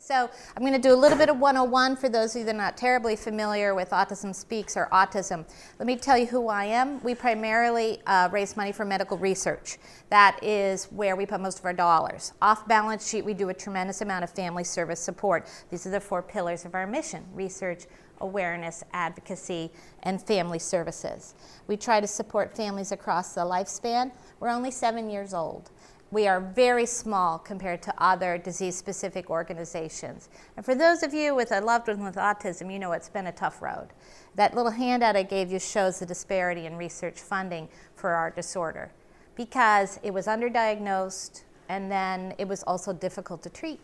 So I'm going to do a little bit of 101 for those of you that are not terribly familiar with Autism Speaks or autism. Let me tell you who I am. We primarily raise money for medical research. That is where we put most of our dollars. Off balance sheet, we do a tremendous amount of family service support. These are the 4 pillars of our mission: research, awareness, advocacy, and family services. We try to support families across the lifespan. We're only 7 years old. We are very small compared to other disease-specific organizations. And for those of you with a loved one with autism, you know it's been a tough road. That little handout I gave you shows the disparity in research funding for our disorder, because it was underdiagnosed and then it was also difficult to treat.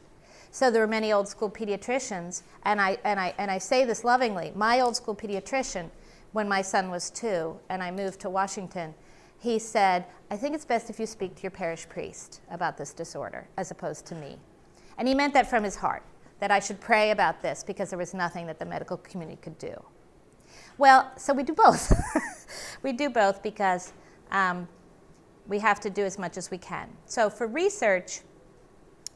So there were many old school pediatricians, and I say this lovingly. My old school pediatrician, when my son was 2 and I moved to Washington, he said, I think it's best if you speak to your parish priest about this disorder as opposed to me. And he meant that from his heart, that I should pray about this because there was nothing that the medical community could do. Well, so we do both. We do both because we have to do as much as we can. So for research,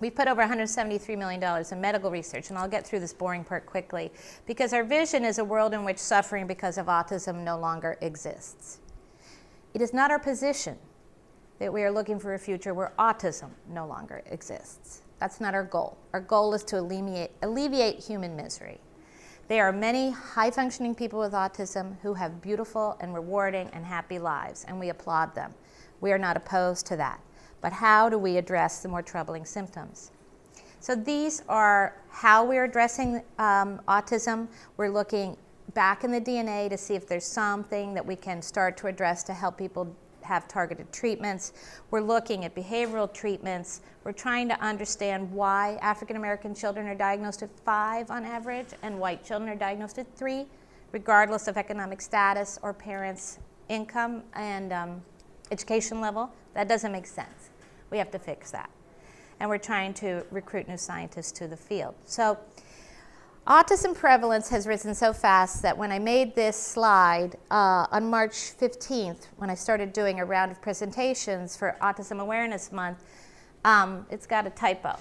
we put over $173 million in medical research, and I'll get through this boring part quickly, because our vision is a world in which suffering because of autism no longer exists. It is not our position that we are looking for a future where autism no longer exists. That's not our goal. Our goal is to alleviate human misery. There are many high-functioning people with autism who have beautiful and rewarding and happy lives, and we applaud them. We are not opposed to that. But how do we address the more troubling symptoms? So these are how we're addressing autism. We're looking back in the DNA to see if there's something that we can start to address to help people have targeted treatments. We're looking at behavioral treatments. We're trying to understand why African American children are diagnosed at 5 on average and white children are diagnosed at 3, regardless of economic status or parents' income and education level. That doesn't make sense. We have to fix that. And we're trying to recruit new scientists to the field. So autism prevalence has risen so fast that when I made this slide on March 15th, when I started doing a round of presentations for Autism Awareness Month, it's got a typo.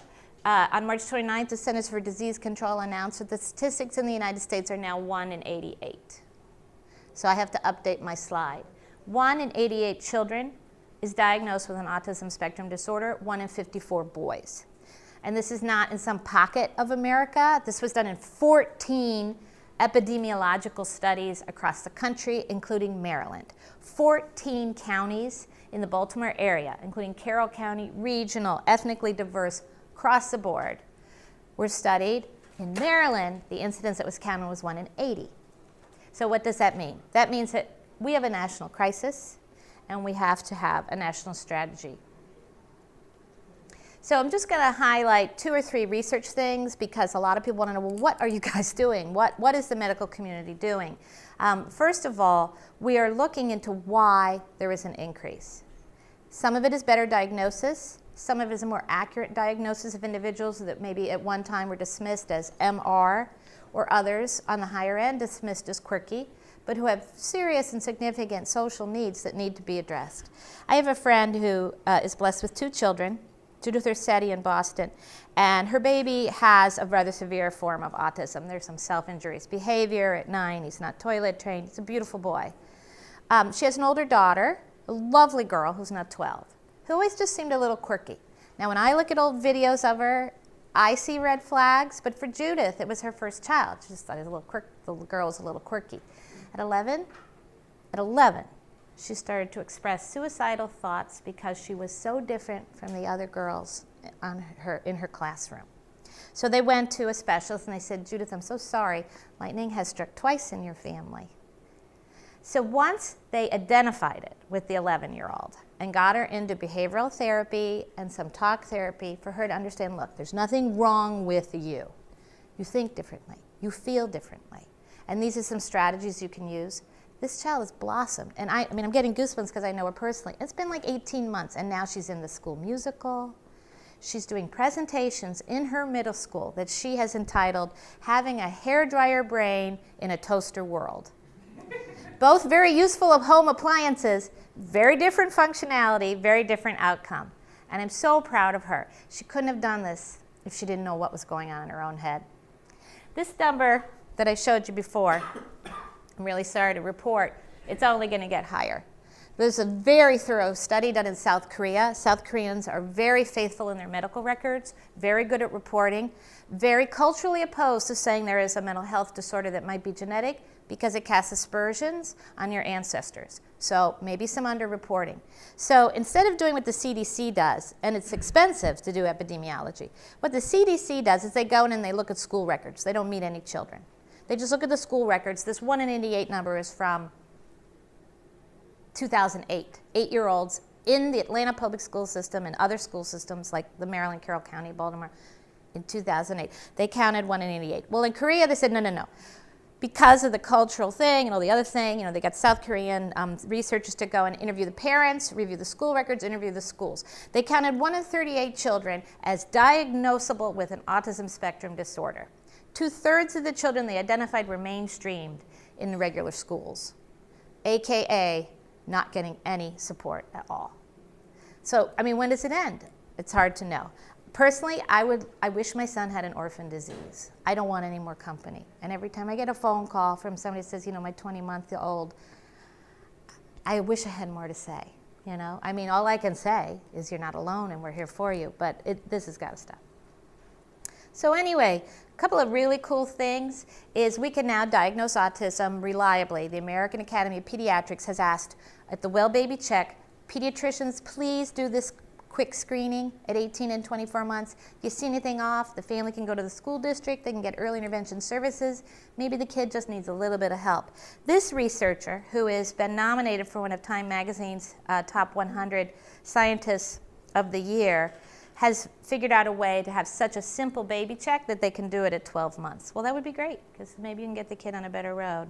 On March 29th, the Centers for Disease Control announced that the statistics in the United States are now 1 in 88. So I have to update my slide. 1 in 88 children is diagnosed with an autism spectrum disorder, 1 in 54 boys. And this is not in some pocket of America. This was done in 14 epidemiological studies across the country, including Maryland. 14 counties in the Baltimore area, including Carroll County, regional, ethnically diverse, across the board, were studied. In Maryland, the incidence that was counted was 1 in 80. So what does that mean? That means that we have a national crisis, and we have to have a national strategy. So I'm just going to highlight 2 or 3 research things, because a lot of people want to know, well, what are you guys doing? What is the medical community doing? First of all, we are looking into why there is an increase. Some of it is better diagnosis. Some of it is a more accurate diagnosis of individuals that maybe at one time were dismissed as MR, or others on the higher end dismissed as quirky, but who have serious and significant social needs that need to be addressed. I have a friend who is blessed with 2 children, Judith Ursetti in Boston, and her baby has a rather severe form of autism. There's some self-injurious behavior at 9. He's not toilet trained. He's a beautiful boy. She has an older daughter, a lovely girl who's now 12, who always just seemed a little quirky. Now, when I look at old videos of her, I see red flags, but for Judith, it was her first child. She just thought the girl was a little quirky. At 11, she started to express suicidal thoughts because she was so different from the other girls in her classroom. So they went to a specialist and they said, Judith, I'm so sorry, lightning has struck twice in your family. So once they identified it with the 11-year-old and got her into behavioral therapy and some talk therapy for her to understand, look, there's nothing wrong with you. You think differently. You feel differently. And these are some strategies you can use. This child has blossomed. And I mean, I'm getting goosebumps because I know her personally. It's been like 18 months, and now she's in the school musical. She's doing presentations in her middle school that she has entitled, Having a Hairdryer Brain in a Toaster World. Both very useful of home appliances, very different functionality, very different outcome. And I'm so proud of her. She couldn't have done this if she didn't know what was going on in her own head. This number that I showed you before, I'm really sorry to report, it's only going to get higher. There's a very thorough study done in South Korea. South Koreans are very faithful in their medical records, very good at reporting, very culturally opposed to saying there is a mental health disorder that might be genetic because it casts aspersions on your ancestors. So maybe some underreporting. So instead of doing what the CDC does, and it's expensive to do epidemiology, what the CDC does is they go in and they look at school records. They don't meet any children. They just look at the school records. This 1 in 88 number is from 2008, 8-year-olds in the Atlanta public school system and other school systems like the Maryland, Carroll County, Baltimore, in 2008. They counted 1 in 88. Well, in Korea, they said, no. Because of the cultural thing and all the other thing, they got South Korean researchers to go and interview the parents, review the school records, interview the schools. They counted 1 in 38 children as diagnosable with an autism spectrum disorder. 2/3 of the children they identified were mainstreamed in regular schools, AKA not getting any support at all. So, when does it end? It's hard to know. Personally, I wish my son had an orphan disease. I don't want any more company. And every time I get a phone call from somebody that says, my 20-month-old, I wish I had more to say, all I can say is you're not alone and we're here for you, but this has got to stop. So anyway, a couple of really cool things is we can now diagnose autism reliably. The American Academy of Pediatrics has asked at the Well Baby Check, pediatricians, please do this quick screening at 18 and 24 months. If you see anything off, the family can go to the school district, they can get early intervention services. Maybe the kid just needs a little bit of help. This researcher, who has been nominated for one of Time Magazine's top 100 scientists of the year, has figured out a way to have such a simple baby check that they can do it at 12 months. Well, that would be great, because maybe you can get the kid on a better road.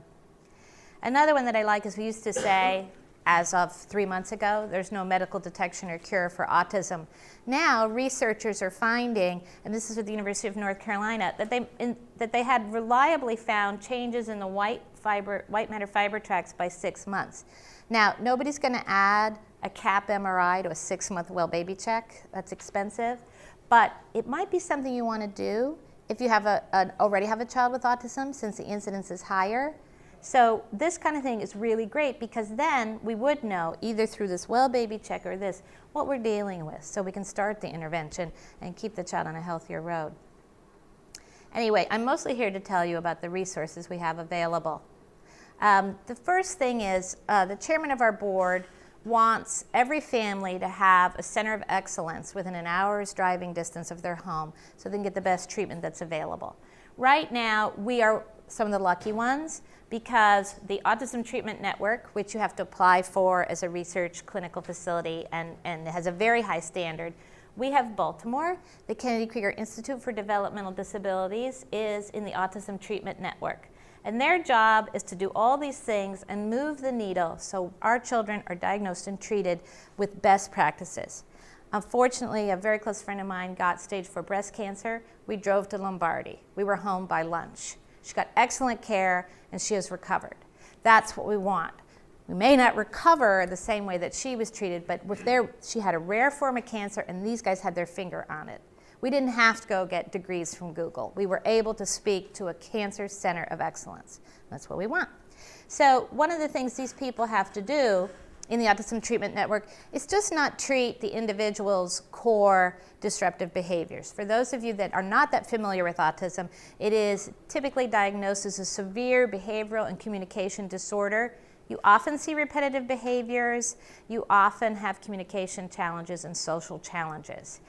Another one that I like is we used to say, as of 3 months ago, there's no medical detection or cure for autism. Now, researchers are finding, and this is with the University of North Carolina, that they had reliably found changes in the white matter fiber tracts by 6 months. Now, nobody's going to add a CAP MRI to a 6-month well baby check. That's expensive. But it might be something you want to do if you have already have a child with autism, since the incidence is higher. So this kind of thing is really great, because then we would know, either through this well baby check or this, what we're dealing with, so we can start the intervention and keep the child on a healthier road. Anyway, I'm mostly here to tell you about the resources we have available. The first thing is the chairman of our board wants every family to have a center of excellence within an hour's driving distance of their home so they can get the best treatment that's available. Right now, we are some of the lucky ones, because the Autism Treatment Network, which you have to apply for as a research clinical facility and has a very high standard, we have Baltimore. The Kennedy Krieger Institute for Developmental Disabilities is in the Autism Treatment Network. And their job is to do all these things and move the needle so our children are diagnosed and treated with best practices. Unfortunately, a very close friend of mine got stage 4 breast cancer. We drove to Lombardy. We were home by lunch. She got excellent care and she has recovered. That's what we want. We may not recover the same way that she was treated, but she had a rare form of cancer and these guys had their finger on it. We didn't have to go get degrees from Google. We were able to speak to a cancer center of excellence. That's what we want. So one of the things these people have to do in the Autism Treatment Network is just not treat the individual's core disruptive behaviors. For those of you that are not that familiar with autism, it is typically diagnosed as a severe behavioral and communication disorder. You often see repetitive behaviors. You often have communication challenges and social challenges.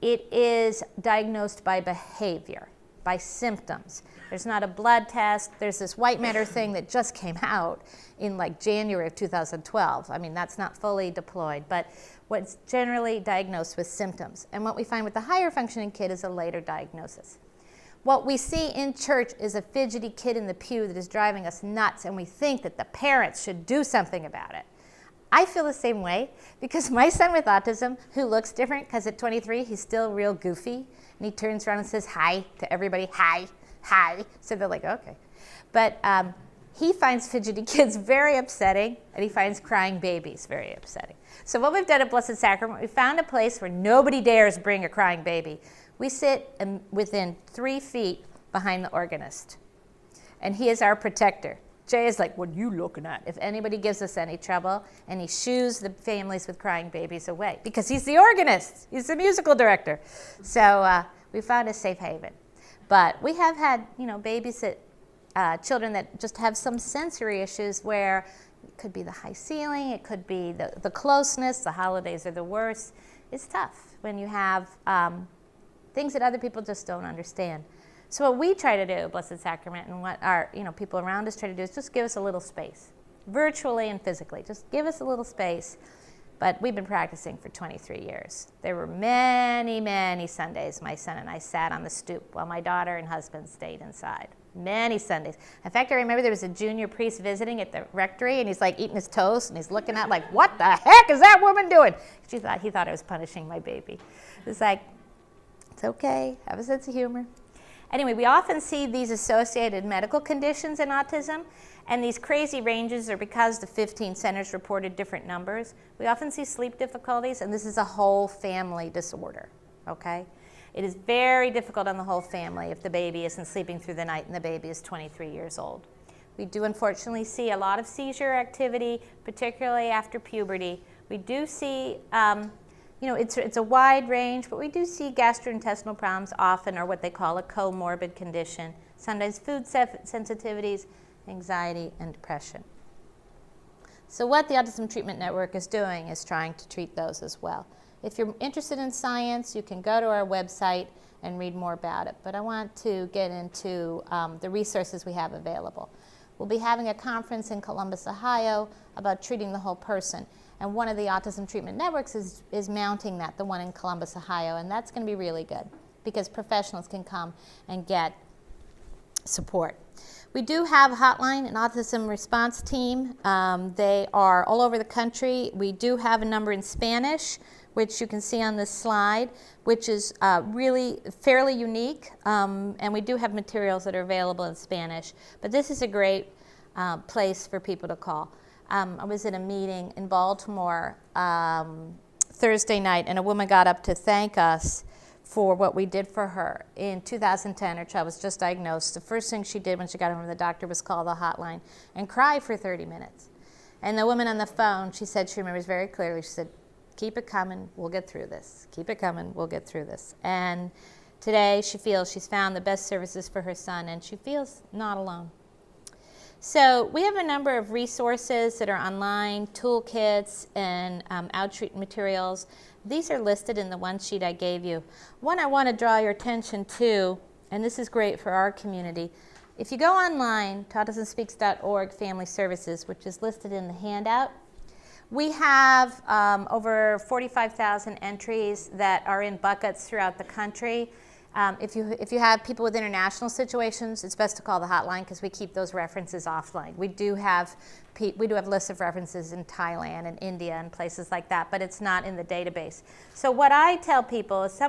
It is diagnosed by behavior, by symptoms. There's not a blood test. There's this white matter thing that just came out in like January of 2012. That's not fully deployed, but what's generally diagnosed with symptoms. And what we find with the higher functioning kid is a later diagnosis. What we see in church is a fidgety kid in the pew that is driving us nuts, and we think that the parents should do something about it. I feel the same way, because my son with autism, who looks different because at 23 he's still real goofy, and he turns around and says hi to everybody, hi, hi. So they're like, okay. But he finds fidgety kids very upsetting, and he finds crying babies very upsetting. So what we've done at Blessed Sacrament, we found a place where nobody dares bring a crying baby. We sit within 3 feet behind the organist, and he is our protector. Jay is like, what are you looking at? If anybody gives us any trouble, and he shoos the families with crying babies away because he's the organist. He's the musical director. So we found a safe haven. But we have had, babysit children that just have some sensory issues where it could be the high ceiling, it could be the closeness, the holidays are the worst. It's tough when you have things that other people just don't understand. So what we try to do, Blessed Sacrament, and what our people around us try to do is just give us a little space, virtually and physically. Just give us a little space. But we've been practicing for 23 years. There were many, many Sundays my son and I sat on the stoop while my daughter and husband stayed inside. Many Sundays. In fact, I remember there was a junior priest visiting at the rectory, and he's like eating his toast, and he's looking at like, what the heck is that woman doing? He thought I was punishing my baby. It's like, it's okay, have a sense of humor. Anyway, we often see these associated medical conditions in autism, and these crazy ranges are because the 15 centers reported different numbers. We often see sleep difficulties, and this is a whole family disorder, okay? It is very difficult on the whole family if the baby isn't sleeping through the night and the baby is 23 years old. We do unfortunately see a lot of seizure activity, particularly after puberty. We do see it's a wide range, but we do see gastrointestinal problems often, or what they call a comorbid condition. Sometimes food sensitivities, anxiety, and depression. So what the Autism Treatment Network is doing is trying to treat those as well. If you're interested in science, you can go to our website and read more about it. But I want to get into the resources we have available. We'll be having a conference in Columbus, Ohio, about treating the whole person. And one of the Autism Treatment Networks is mounting that, the one in Columbus, Ohio. And that's going to be really good because professionals can come and get support. We do have a hotline, an autism response team. They are all over the country. We do have a number in Spanish, which you can see on this slide, which is really fairly unique. And we do have materials that are available in Spanish. But this is a great place for people to call. I was in a meeting in Baltimore Thursday night, and a woman got up to thank us for what we did for her. In 2010, her child was just diagnosed. The first thing she did when she got home from the doctor was call the hotline and cry for 30 minutes. And the woman on the phone, she said she remembers very clearly, she said, keep it coming, we'll get through this. Keep it coming, we'll get through this. And today she feels she's found the best services for her son, and she feels not alone. So we have a number of resources that are online, toolkits and outtreat materials. These are listed in the one sheet I gave you. One I want to draw your attention to, and this is great for our community. If you go online to autismspeaks.org Family Services, which is listed in the handout, we have over 45,000 entries that are in buckets throughout the country. If you have people with international situations, it's best to call the hotline because we keep those references offline. We do have lists of references in Thailand and India and places like that, but it's not in the database. So what I tell people is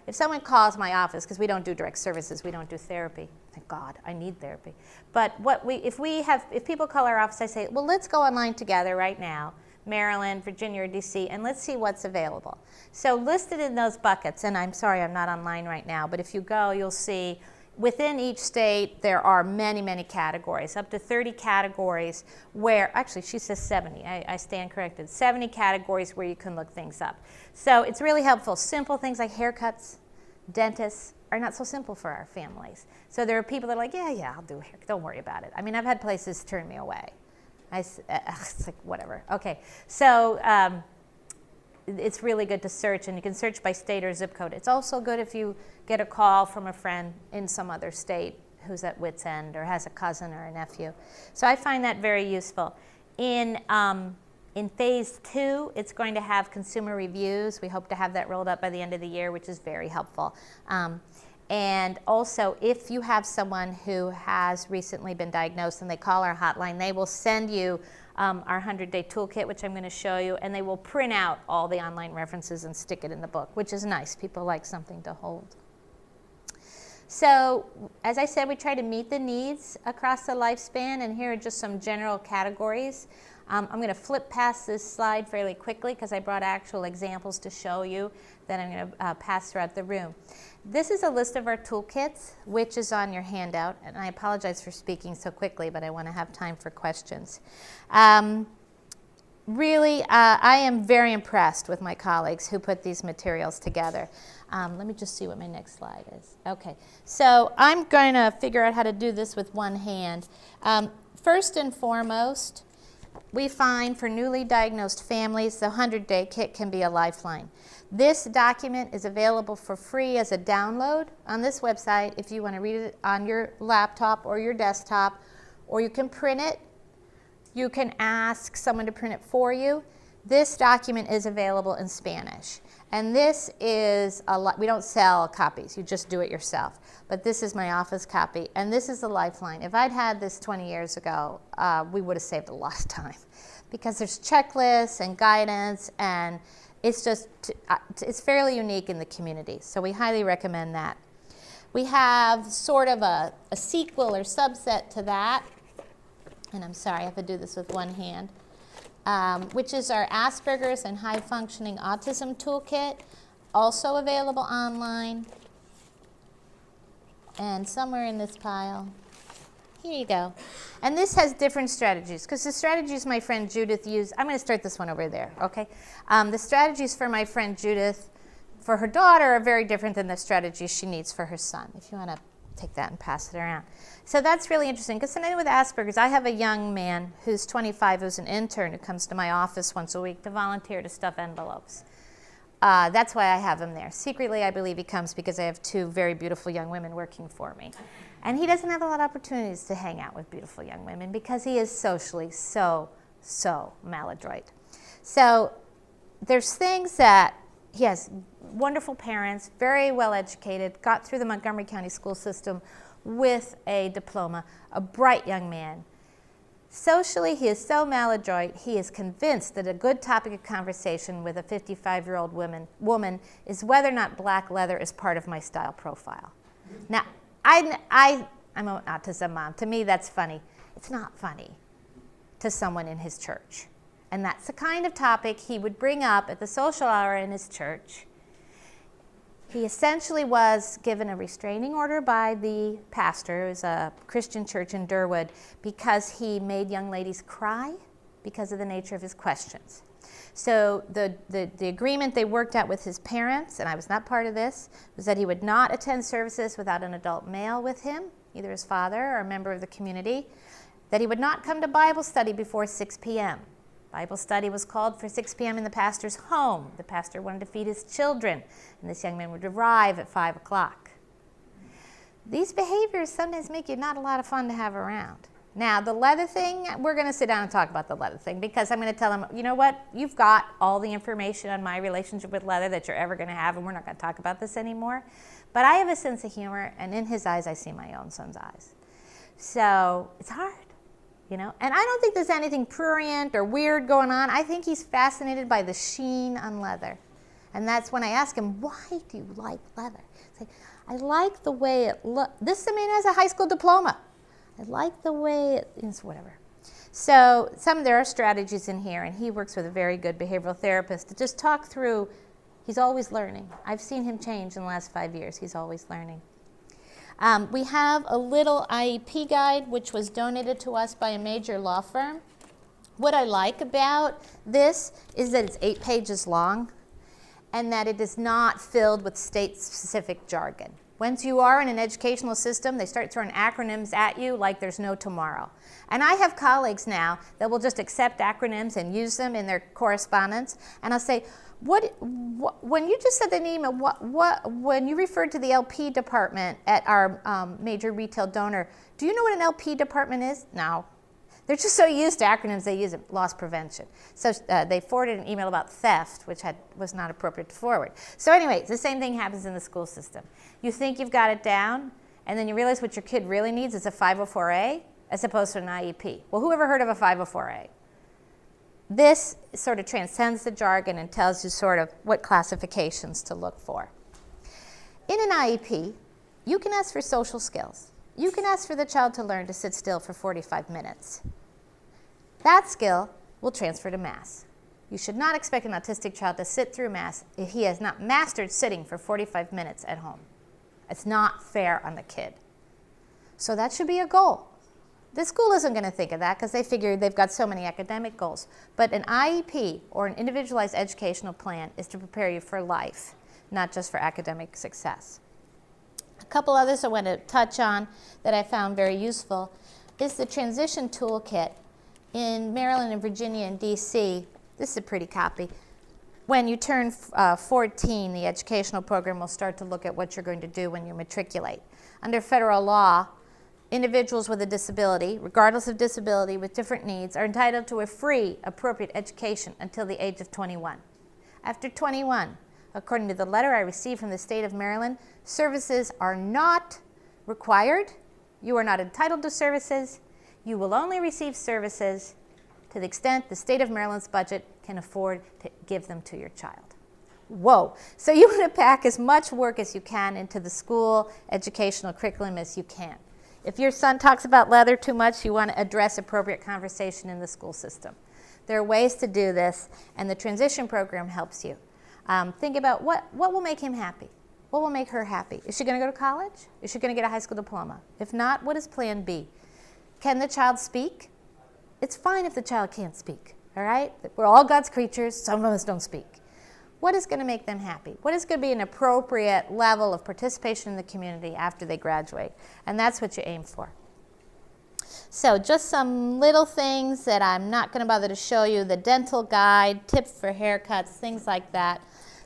if someone calls my office, because we don't do direct services, we don't do therapy. Thank God, I need therapy. But if people call our office, I say, well, let's go online together right now, Maryland, Virginia, or DC, and let's see what's available. So listed in those buckets, and I'm sorry I'm not online right now, but if you go, you'll see within each state there are many, many categories, up to 30 categories where, actually she says 70, I stand corrected, 70 categories where you can look things up. So it's really helpful. Simple things like haircuts, dentists are not so simple for our families. So there are people that are like, yeah, I'll do hair, don't worry about it. I mean, I've had places turn me away. It's like, whatever. Okay, so it's really good to search, and you can search by state or zip code. It's also good if you get a call from a friend in some other state who's at wit's end or has a cousin or a nephew. So I find that very useful. In phase 2, it's going to have consumer reviews. We hope to have that rolled out by the end of the year, which is very helpful. And also, if you have someone who has recently been diagnosed and they call our hotline, they will send you our 100-day toolkit, which I'm going to show you, and they will print out all the online references and stick it in the book, which is nice. People like something to hold. So, as I said, we try to meet the needs across the lifespan, and here are just some general categories. I'm going to flip past this slide fairly quickly because I brought actual examples to show you that I'm going to pass throughout the room. This is a list of our toolkits, which is on your handout, and I apologize for speaking so quickly, but I want to have time for questions. Really, I am very impressed with my colleagues who put these materials together. Let me just see what my next slide is. Okay, so I'm going to figure out how to do this with one hand. First and foremost, we find for newly diagnosed families, the 100-day kit can be a lifeline. This document is available for free as a download on this website if you want to read it on your laptop or your desktop, or you can print it. You can ask someone to print it for you. This document is available in Spanish. And this is we don't sell copies, you just do it yourself. But this is my office copy, and this is the lifeline. If I'd had this 20 years ago, we would have saved a lot of time, because there's checklists and guidance, and it's just, it's fairly unique in the community. So we highly recommend that. We have sort of a sequel or subset to that, and I'm sorry, I have to do this with one hand. Which is our Asperger's and High Functioning Autism Toolkit, also available online. And somewhere in this pile, here you go. And this has different strategies, because the strategies my friend Judith used, I'm going to start this one over there, okay? The strategies for my friend Judith for her daughter are very different than the strategies she needs for her son, if you want to take that and pass it around. So that's really interesting, because somebody with Asperger's, I have a young man who's 25 who's an intern who comes to my office once a week to volunteer to stuff envelopes. That's why I have him there. Secretly, I believe he comes because I have two very beautiful young women working for me. And he doesn't have a lot of opportunities to hang out with beautiful young women because he is socially so maladroit. So there's things that he has wonderful parents, very well educated, got through the Montgomery County school system with a diploma, a bright young man. Socially, he is so maladroit, he is convinced that a good topic of conversation with a 55-year-old woman is whether or not black leather is part of my style profile. Now, I'm an autism mom. To me, that's funny. It's not funny to someone in his church. And that's the kind of topic he would bring up at the social hour in his church. He essentially was given a restraining order by the pastor. It was a Christian church in Durwood because he made young ladies cry because of the nature of his questions. So the agreement they worked out with his parents, and I was not part of this, was that he would not attend services without an adult male with him, either his father or a member of the community, that he would not come to Bible study before 6 p.m. Bible study was called for 6 p.m. in the pastor's home. The pastor wanted to feed his children, and this young man would arrive at 5 o'clock. These behaviors sometimes make you not a lot of fun to have around. Now, the leather thing, we're going to sit down and talk about the leather thing, because I'm going to tell him, you know what, you've got all the information on my relationship with leather that you're ever going to have, and we're not going to talk about this anymore. But I have a sense of humor, and in his eyes, I see my own son's eyes. So it's hard. You know, and I don't think there's anything prurient or weird going on. I think he's fascinated by the sheen on leather. And that's when I ask him, why do you like leather? I say, I like the way it looks. This man has a high school diploma. I like the way it's whatever. So there are strategies in here, and he works with a very good behavioral therapist to just talk through. He's always learning. I've seen him change in the last 5 years. He's always learning. We have a little IEP guide, which was donated to us by a major law firm. What I like about this is that it's 8 pages long, and that it is not filled with state-specific jargon. Once you are in an educational system, they start throwing acronyms at you like there's no tomorrow. And I have colleagues now that will just accept acronyms and use them in their correspondence, and I'll say, when you just sent an email, when you referred to the LP department at our major retail donor, do you know what an LP department is? No. They're just so used to acronyms, they use it, loss prevention. So they forwarded an email about theft, which was not appropriate to forward. So anyway, the same thing happens in the school system. You think you've got it down, and then you realize what your kid really needs is a 504A as opposed to an IEP. Well, who ever heard of a 504A? This sort of transcends the jargon and tells you sort of what classifications to look for. In an IEP, you can ask for social skills. You can ask for the child to learn to sit still for 45 minutes. That skill will transfer to Mass. You should not expect an autistic child to sit through Mass if he has not mastered sitting for 45 minutes at home. It's not fair on the kid. So that should be a goal. This school isn't going to think of that because they figure they've got so many academic goals. But an IEP, or an individualized educational plan, is to prepare you for life, not just for academic success. A couple others I want to touch on that I found very useful is the transition toolkit. In Maryland and Virginia and DC, this is a pretty copy. When you turn 14, the educational program will start to look at what you're going to do when you matriculate. Under federal law, individuals with a disability, regardless of disability, with different needs, are entitled to a free, appropriate education until the age of 21. After 21, according to the letter I received from the state of Maryland, services are not required. You are not entitled to services. You will only receive services to the extent the state of Maryland's budget can afford to give them to your child. Whoa. So you want to pack as much work as you can into the school educational curriculum as you can. If your son talks about leather too much, you want to address appropriate conversation in the school system. There are ways to do this, and the transition program helps you. Think about what will make him happy. What will make her happy? Is she going to go to college? Is she going to get a high school diploma? If not, what is plan B? Can the child speak? It's fine if the child can't speak, all right? We're all God's creatures. Some of us don't speak. What is going to make them happy? What is going to be an appropriate level of participation in the community after they graduate? And that's what you aim for. So just some little things that I'm not going to bother to show you. The dental guide, tips for haircuts, things like that.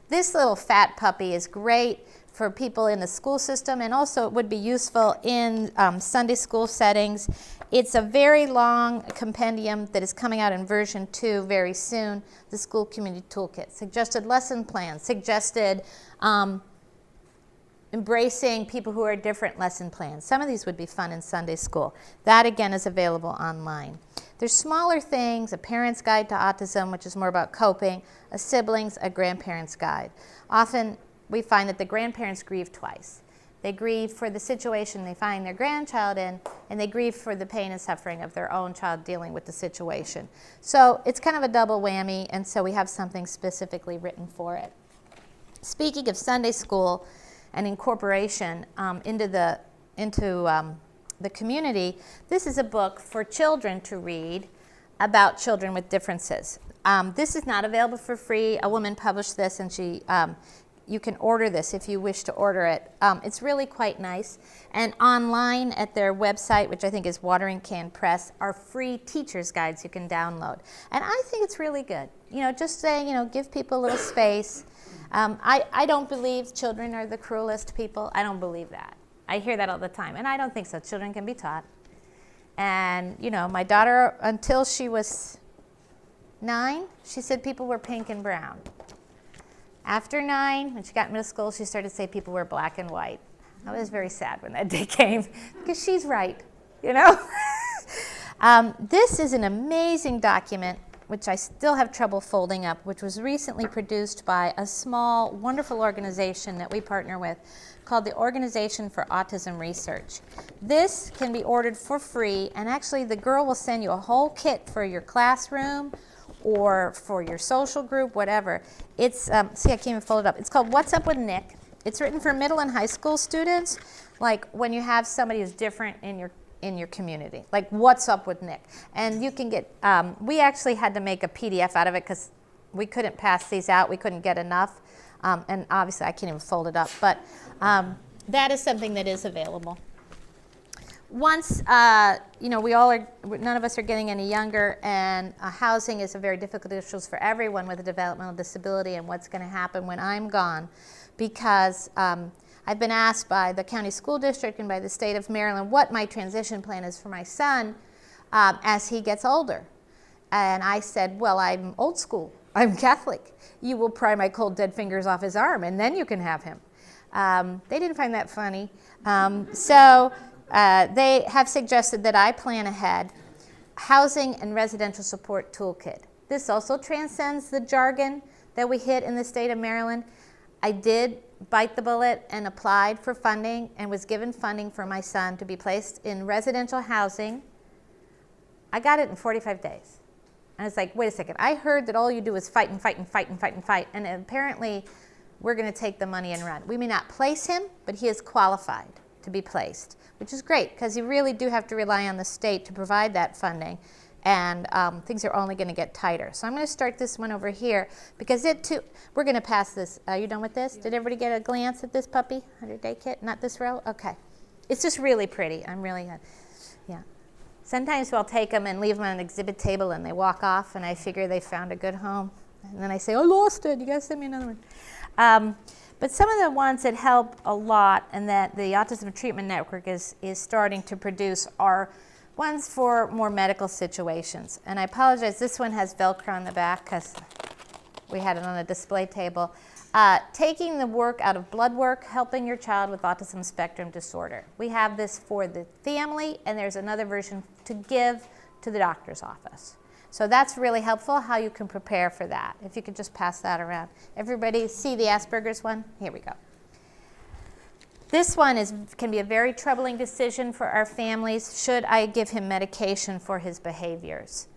This little fat puppy is great for people in the school system, and also it would be useful in Sunday school settings. It's a very long compendium that is coming out in version 2 very soon, the School Community Toolkit. Suggested lesson plans, suggested embracing people who are different lesson plans. Some of these would be fun in Sunday school. That, again, is available online. There's smaller things, a parent's guide to autism, which is more about coping, a sibling's, a grandparent's guide. Often we find that the grandparents grieve twice. They grieve for the situation they find their grandchild in, and they grieve for the pain and suffering of their own child dealing with the situation. So it's kind of a double whammy, and so we have something specifically written for it. Speaking of Sunday school and incorporation into the community, this is a book for children to read about children with differences. This is not available for free. A woman published this, and you can order this if you wish to order it. It's really quite nice. And online at their website, which I think is Watering Can Press, are free teacher's guides you can download. And I think it's really good. Just saying, give people a little space. I don't believe children are the cruelest people. I don't believe that. I hear that all the time, and I don't think so. Children can be taught. And, my daughter, until she was 9, she said people were pink and brown. After 9, when she got in middle school, she started to say people were black and white. I was very sad when that day came, because she's right, This is an amazing document, which I still have trouble folding up, which was recently produced by a small, wonderful organization that we partner with called the Organization for Autism Research. This can be ordered for free, and actually the girl will send you a whole kit for your classroom or for your social group, whatever. It's, see, I can't even fold it up. It's called What's Up with Nick. It's written for middle and high school students, like when you have somebody who's different in your community, like What's Up with Nick. And you can get, we actually had to make a PDF out of it because we couldn't pass these out. We couldn't get enough. And obviously I can't even fold it up, but that is something that is available. Once, we all are, none of us are getting any younger, and housing is a very difficult issue for everyone with a developmental disability, and what's going to happen when I'm gone, because I've been asked by the county school district and by the state of Maryland what my transition plan is for my son as he gets older. And I said, well, I'm old school. I'm Catholic. You will pry my cold dead fingers off his arm, and then you can have him. They didn't find that funny. They have suggested that I plan ahead. Housing and Residential Support Toolkit. This also transcends the jargon that we hit in the state of Maryland. I did bite the bullet and applied for funding and was given funding for my son to be placed in residential housing. I got it in 45 days. And it's like, wait a second, I heard that all you do is fight and fight and fight and fight and fight, and apparently we're going to take the money and run. We may not place him, but he is qualified to be placed, which is great because you really do have to rely on the state to provide that funding, and things are only going to get tighter. So I'm going to start this one over here because it too, we're going to pass this. Are you done with this? Yeah. Did everybody get a glance at this puppy, 100-day kit? Not this row? Okay. It's just really pretty. I'm really, yeah. Sometimes we'll take them and leave them on an exhibit table and they walk off and I figure they found a good home. And then I say, I lost it. You guys send me another one. But some of the ones that help a lot and that the Autism Treatment Network is starting to produce are ones for more medical situations. And I apologize, this one has Velcro on the back because we had it on a display table. Taking the work out of blood work, helping your child with autism spectrum disorder. We have this for the family, and there's another version to give to the doctor's office. So that's really helpful, how you can prepare for that. If you could just pass that around. Everybody see the Asperger's one? Here we go. This one can be a very troubling decision for our families. Should I give him medication for his behaviors?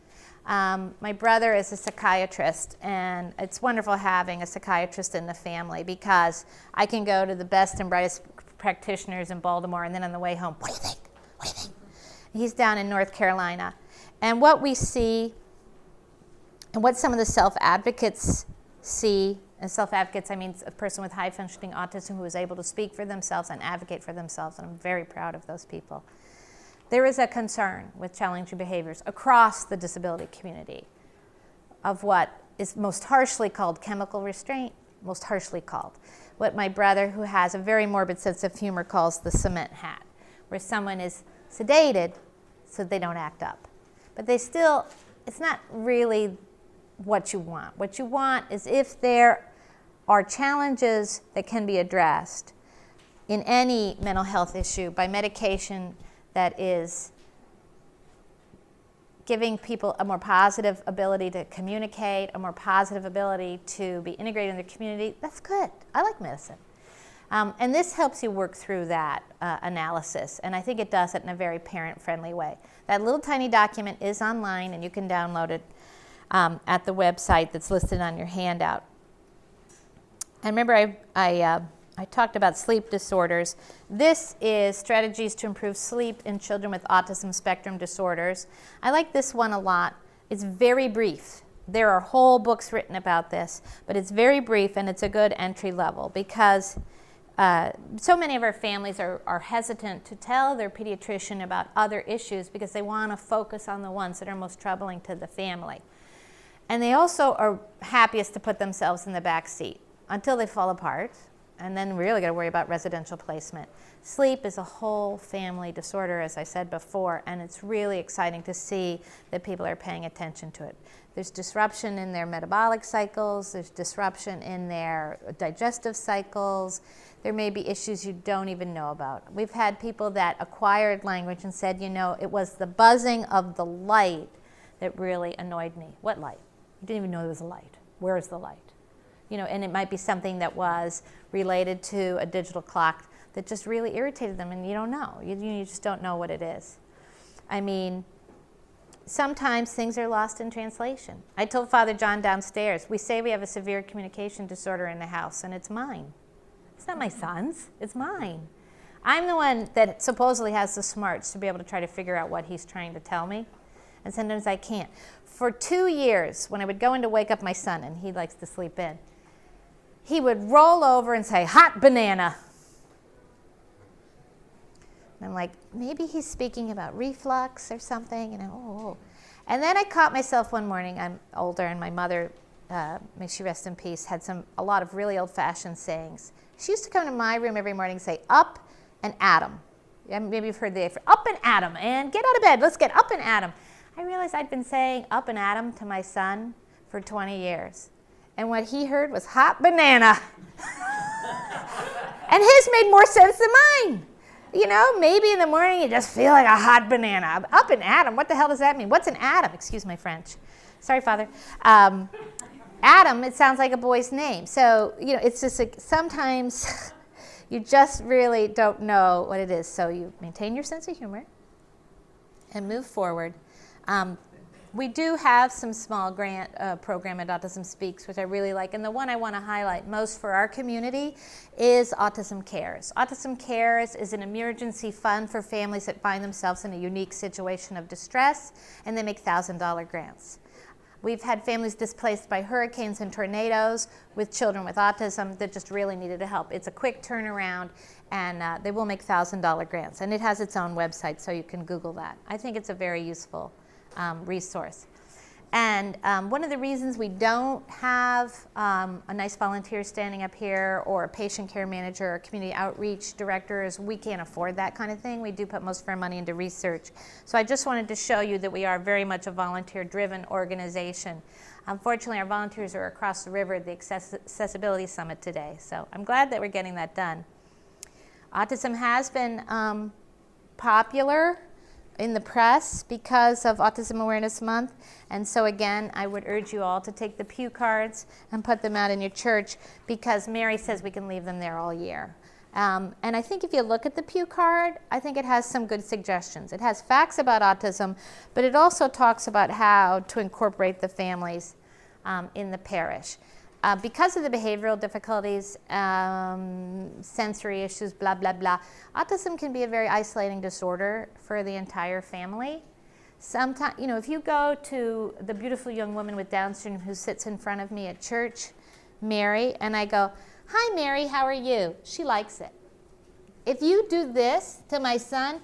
My brother is a psychiatrist, and it's wonderful having a psychiatrist in the family because I can go to the best and brightest practitioners in Baltimore, and then on the way home, what do you think? What do you think? He's down in North Carolina. And what we see, and what some of the self-advocates see, and self-advocates, I mean a person with high-functioning autism who is able to speak for themselves and advocate for themselves, and I'm very proud of those people. There is a concern with challenging behaviors across the disability community of what is most harshly called chemical restraint, most harshly called. What my brother, who has a very morbid sense of humor, calls the cement hat, where someone is sedated so they don't act up. But they still, it's not really what you want. What you want is if there are challenges that can be addressed in any mental health issue by medication that is giving people a more positive ability to communicate, a more positive ability to be integrated in the community, that's good. I like medicine. And this helps you work through that analysis, and I think it does it in a very parent-friendly way. That little tiny document is online, and you can download it at the website that's listed on your handout. And remember, I talked about sleep disorders. This is strategies to improve sleep in children with autism spectrum disorders. I like this one a lot. It's very brief. There are whole books written about this, but it's very brief and it's a good entry level because so many of our families are hesitant to tell their pediatrician about other issues because they want to focus on the ones that are most troubling to the family. And they also are happiest to put themselves in the back seat until they fall apart. And then really got to worry about residential placement. Sleep is a whole family disorder, as I said before, and it's really exciting to see that people are paying attention to it. There's disruption in their metabolic cycles, there's disruption in their digestive cycles, there may be issues you don't even know about. We've had people that acquired language and said, you know, it was the buzzing of the light that really annoyed me. What light? You didn't even know there was a light. Where is the light? You know, and it might be something that was related to a digital clock that just really irritated them, and you don't know. You just don't know what it is. I mean, sometimes things are lost in translation. I told Father John downstairs, we say we have a severe communication disorder in the house, and it's mine. It's not my son's, it's mine. I'm the one that supposedly has the smarts to be able to try to figure out what he's trying to tell me, and sometimes I can't. For 2 years, when I would go in to wake up my son, and he likes to sleep in, he would roll over and say, hot banana. And I'm like, maybe he's speaking about reflux or something, you know. And then I caught myself one morning, I'm older, and my mother, may she rest in peace, had a lot of really old-fashioned sayings. She used to come to my room every morning and say, up and at 'em. Maybe you've heard the up and at 'em, and get out of bed, let's get up and at 'em. I realized I'd been saying up and at 'em to my son for 20 years. And what he heard was hot banana. And his made more sense than mine. You know, maybe in the morning you just feel like a hot banana. Up and atom, what the hell does that mean? What's an atom? Excuse my French. Sorry, Father. Adam, it sounds like a boy's name. So, you know, it's just like sometimes you just really don't know what it is. So you maintain your sense of humor and move forward. We do have some small grant program at Autism Speaks, which I really like. And the one I want to highlight most for our community is Autism Cares. Autism Cares is an emergency fund for families that find themselves in a unique situation of distress, and they make $1,000 grants. We've had families displaced by hurricanes and tornadoes with children with autism that just really needed help. It's a quick turnaround, and they will make $1,000 grants. And it has its own website, so you can Google that. I think it's a very useful resource. And one of the reasons we don't have a nice volunteer standing up here, or a patient care manager, or community outreach director, is we can't afford that kind of thing. We do put most of our money into research. So I just wanted to show you that we are very much a volunteer-driven organization. Unfortunately, our volunteers are across the river at the Accessibility Summit today. So I'm glad that we're getting that done. Autism has been popular in the press because of Autism Awareness Month, and so again I would urge you all to take the pew cards and put them out in your church, because Mary says we can leave them there all year. And I think if you look at the pew card, I think it has some good suggestions. It has facts about autism, but it also talks about how to incorporate the families in the parish. Because of the behavioral difficulties, sensory issues, blah, blah, blah, autism can be a very isolating disorder for the entire family. Sometimes, you know, if you go to the beautiful young woman with Down syndrome who sits in front of me at church, Mary, and I go, "Hi, Mary, how are you?" She likes it. If you do this to my son,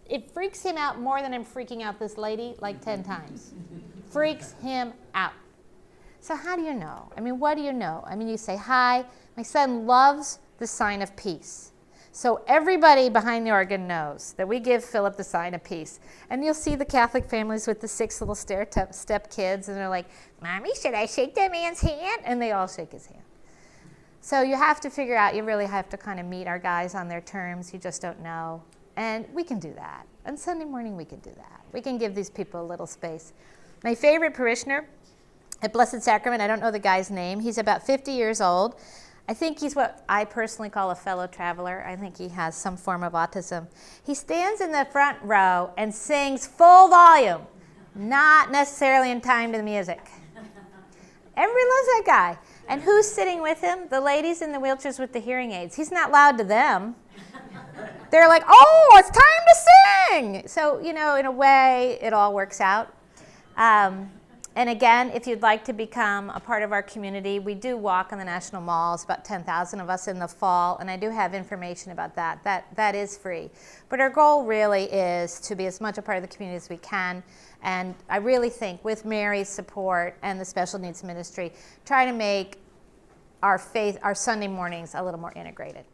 it freaks him out more than I'm freaking out this lady like 10 times. Freaks him out. So how do you know? I mean, what do you know? I mean, you say, "Hi, my son loves the sign of peace." So everybody behind the organ knows that we give Philip the sign of peace. And you'll see the Catholic families with the 6 little step kids, and they're like, "Mommy, should I shake that man's hand?" And they all shake his hand. So you have to figure out, you really have to kind of meet our guys on their terms. You just don't know. And we can do that. On Sunday morning, we can do that. We can give these people a little space. My favorite parishioner at Blessed Sacrament, I don't know the guy's name. He's about 50 years old. I think he's what I personally call a fellow traveler. I think he has some form of autism. He stands in the front row and sings full volume, not necessarily in time to the music. Everybody loves that guy. And who's sitting with him? The ladies in the wheelchairs with the hearing aids. He's not loud to them. They're like, "Oh, it's time to sing!" So, you know, in a way, it all works out. And again, if you'd like to become a part of our community, we do walk on the National Mall. It's about 10,000 of us in the fall, and I do have information about that. That is free. But our goal really is to be as much a part of the community as we can. And I really think with Mary's support and the Special Needs Ministry, try to make our faith, our Sunday mornings a little more integrated.